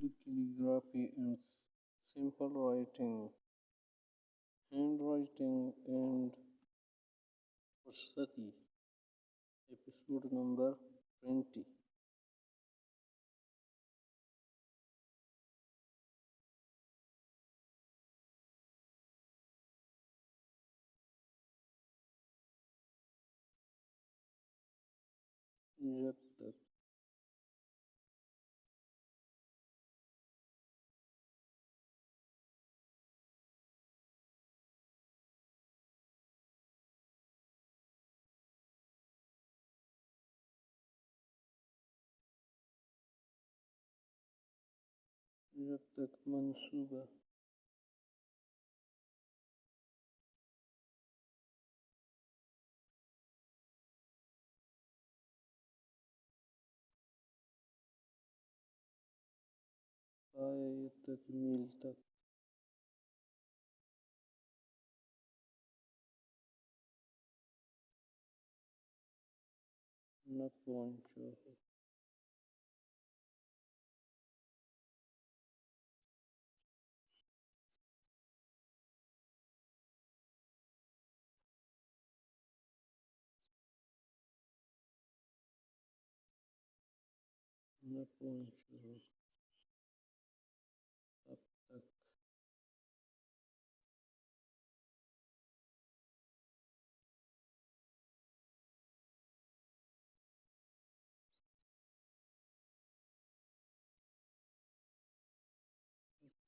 calligraphy and simple writing, handwriting and Pushkati, episode number 20. जब तक मंसूबा पाए तकमील तक न पहुँचा है। न पहुँचा हो अब तक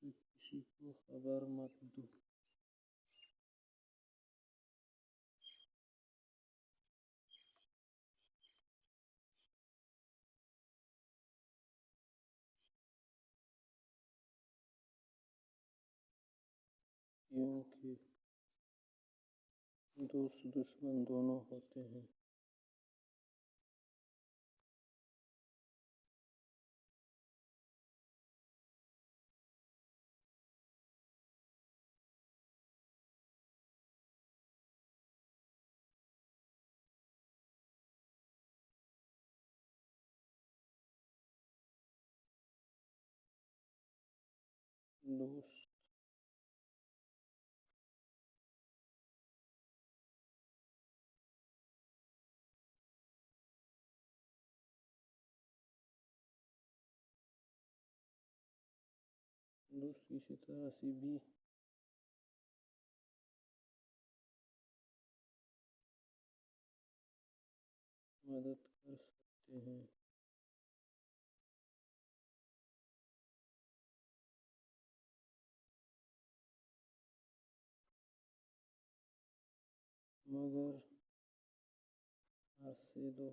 किसी को खबर मत दो। क्योंकि दोस्त दुश्मन दोनों होते हैं। दोस्त किसी तरह से भी मदद कर सकते हैं। मगर आज से दो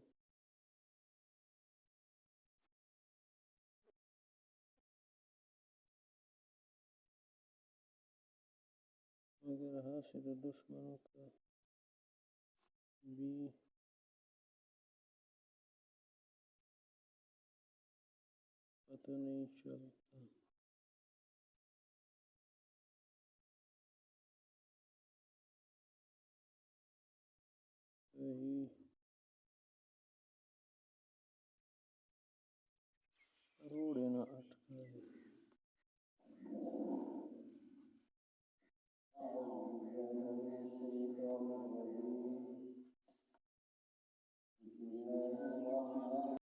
दुश्मनों का भी पता नहीं चलता। वही रोड़े ना अटकाए।